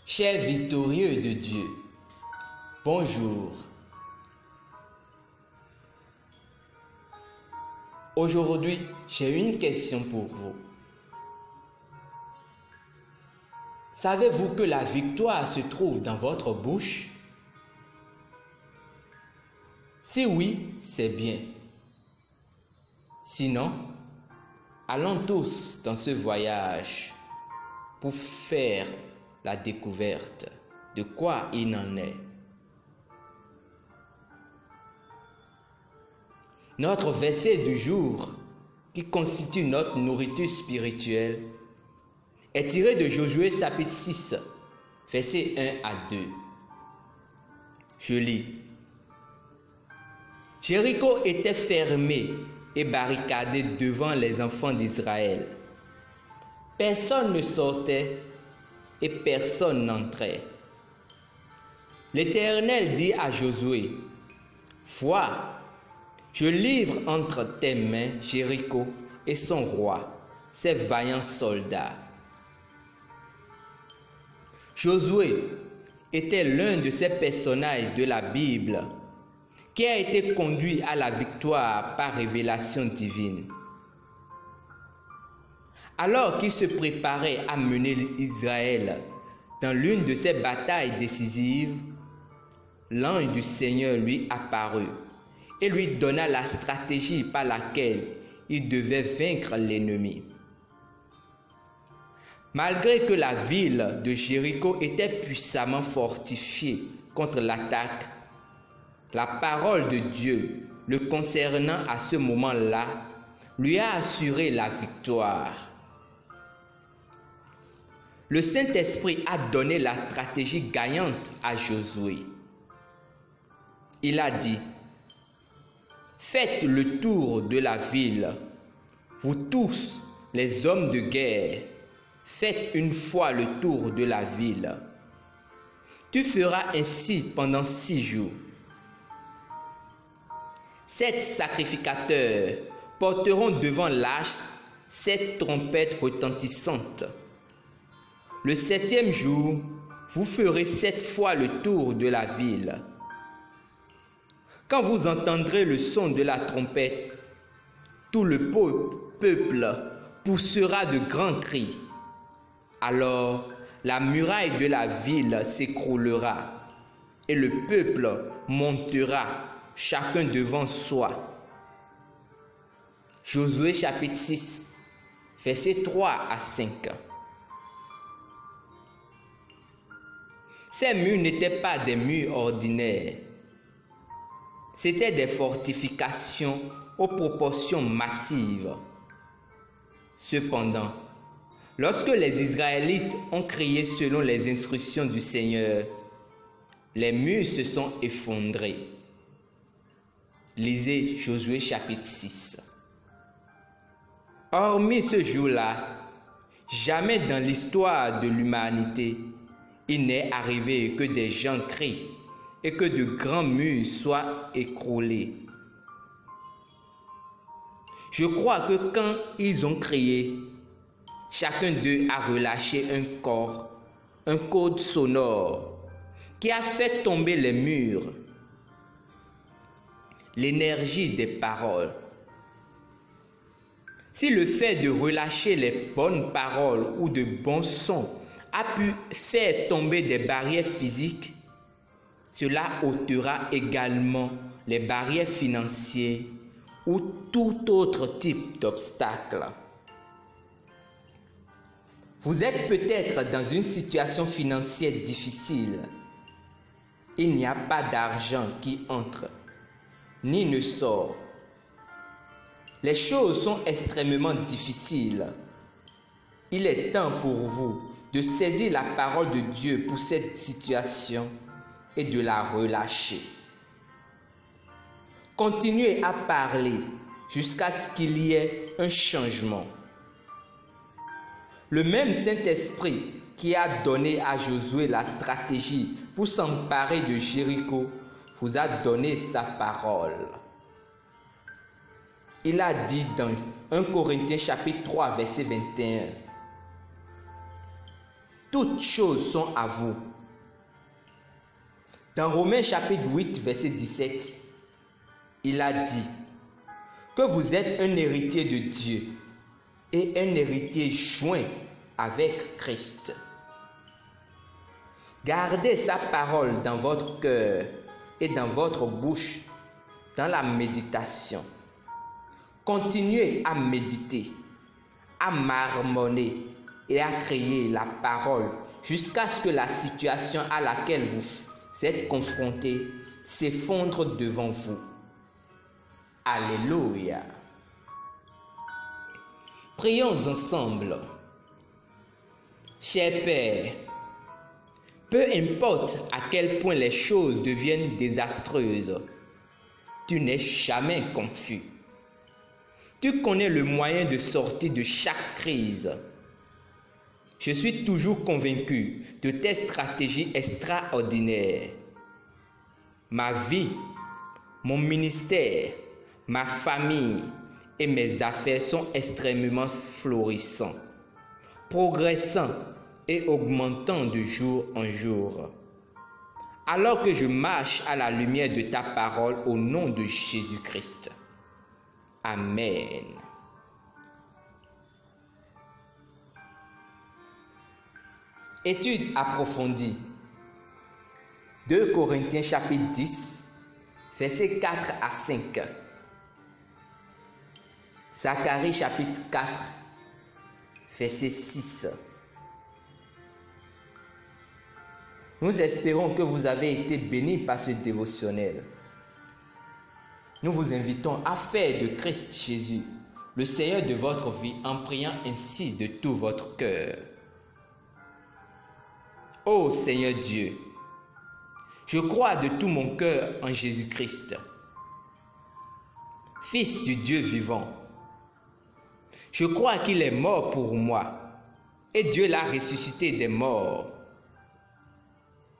Chers victorieux de Dieu, bonjour. Aujourd'hui, j'ai une question pour vous. Savez-vous que la victoire se trouve dans votre bouche? Si oui, c'est bien. Sinon, allons tous dans ce voyage pour faire la découverte de quoi il en est. Notre verset du jour, qui constitue notre nourriture spirituelle, est tiré de Josué chapitre 6, versets 1 à 2. Je lis. Jéricho était fermé et barricadé devant les enfants d'Israël. Personne ne sortait et personne n'entrait. L'Éternel dit à Josué, « Vois, je livre entre tes mains Jéricho et son roi, ses vaillants soldats. » Josué était l'un de ces personnages de la Bible qui a été conduit à la victoire par révélation divine. Alors qu'il se préparait à mener Israël dans l'une de ces batailles décisives, l'ange du Seigneur lui apparut et lui donna la stratégie par laquelle il devait vaincre l'ennemi. Malgré que la ville de Jéricho était puissamment fortifiée contre l'attaque, la parole de Dieu le concernant à ce moment-là lui a assuré la victoire. Le Saint-Esprit a donné la stratégie gagnante à Josué. Il a dit, « Faites le tour de la ville, vous tous les hommes de guerre, faites une fois le tour de la ville. Tu feras ainsi pendant 6 jours. 7 sacrificateurs porteront devant l'arche 7 trompettes retentissantes. Le 7e jour, vous ferez 7 fois le tour de la ville. Quand vous entendrez le son de la trompette, tout le peuple poussera de grands cris. Alors, la muraille de la ville s'écroulera et le peuple montera, chacun devant soi. » Josué chapitre 6, versets 3 à 5. Ces murs n'étaient pas des murs ordinaires. C'étaient des fortifications aux proportions massives. Cependant, lorsque les Israélites ont crié selon les instructions du Seigneur, les murs se sont effondrés. Lisez Josué chapitre 6. Hormis ce jour-là, jamais dans l'histoire de l'humanité, il n'est arrivé que des gens crient et que de grands murs soient écroulés. Je crois que quand ils ont crié, chacun d'eux a relâché un code sonore qui a fait tomber les murs. L'énergie des paroles. Si le fait de relâcher les bonnes paroles ou de bons sons a pu faire tomber des barrières physiques, cela ôtera également les barrières financières ou tout autre type d'obstacle. Vous êtes peut-être dans une situation financière difficile. Il n'y a pas d'argent qui entre, ni ne sort. Les choses sont extrêmement difficiles. Il est temps pour vous de saisir la parole de Dieu pour cette situation et de la relâcher. Continuez à parler jusqu'à ce qu'il y ait un changement. Le même Saint-Esprit qui a donné à Josué la stratégie pour s'emparer de Jéricho vous a donné sa parole. Il a dit dans 1 Corinthiens chapitre 3 verset 21, toutes choses sont à vous. Dans Romains chapitre 8, verset 17, il a dit que vous êtes un héritier de Dieu et un héritier joint avec Christ. Gardez sa parole dans votre cœur et dans votre bouche, dans la méditation. Continuez à méditer, à marmonner et à crier la parole jusqu'à ce que la situation à laquelle vous êtes confrontés s'effondre devant vous. Alléluia. Prions ensemble. Cher Père, peu importe à quel point les choses deviennent désastreuses, tu n'es jamais confus. Tu connais le moyen de sortir de chaque crise. Je suis toujours convaincu de tes stratégies extraordinaires. Ma vie, mon ministère, ma famille et mes affaires sont extrêmement florissants, progressant et augmentant de jour en jour. Alors que je marche à la lumière de ta parole au nom de Jésus-Christ. Amen. Étude approfondie. 2 Corinthiens chapitre 10, versets 4 à 5. Zacharie chapitre 4, verset 6. Nous espérons que vous avez été bénis par ce dévotionnel. Nous vous invitons à faire de Christ Jésus le Seigneur de votre vie en priant ainsi de tout votre cœur. Ô Seigneur Dieu, je crois de tout mon cœur en Jésus-Christ, Fils du Dieu vivant. Je crois qu'il est mort pour moi et Dieu l'a ressuscité des morts.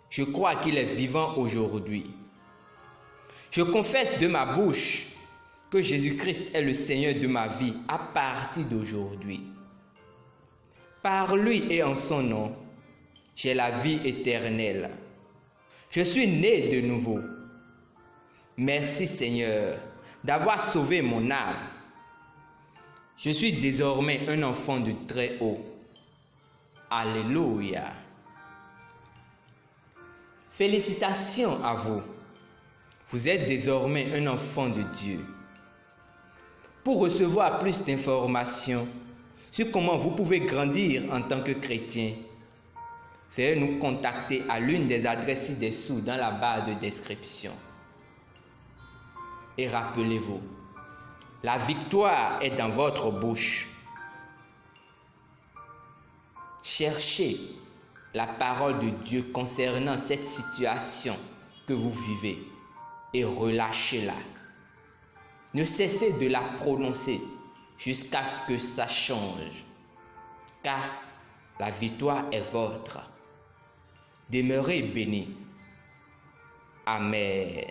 Je crois qu'il est vivant aujourd'hui. Je confesse de ma bouche que Jésus-Christ est le Seigneur de ma vie à partir d'aujourd'hui. Par lui et en son nom, j'ai la vie éternelle. Je suis né de nouveau. Merci Seigneur d'avoir sauvé mon âme. Je suis désormais un enfant du Très-Haut. Alléluia. Félicitations à vous. Vous êtes désormais un enfant de Dieu. Pour recevoir plus d'informations sur comment vous pouvez grandir en tant que chrétien, veuillez nous contacter à l'une des adresses ci-dessous dans la barre de description. Et rappelez-vous, la victoire est dans votre bouche. Cherchez la parole de Dieu concernant cette situation que vous vivez et relâchez-la. Ne cessez de la prononcer jusqu'à ce que ça change, car la victoire est votre. Demeurez bénis. Amen.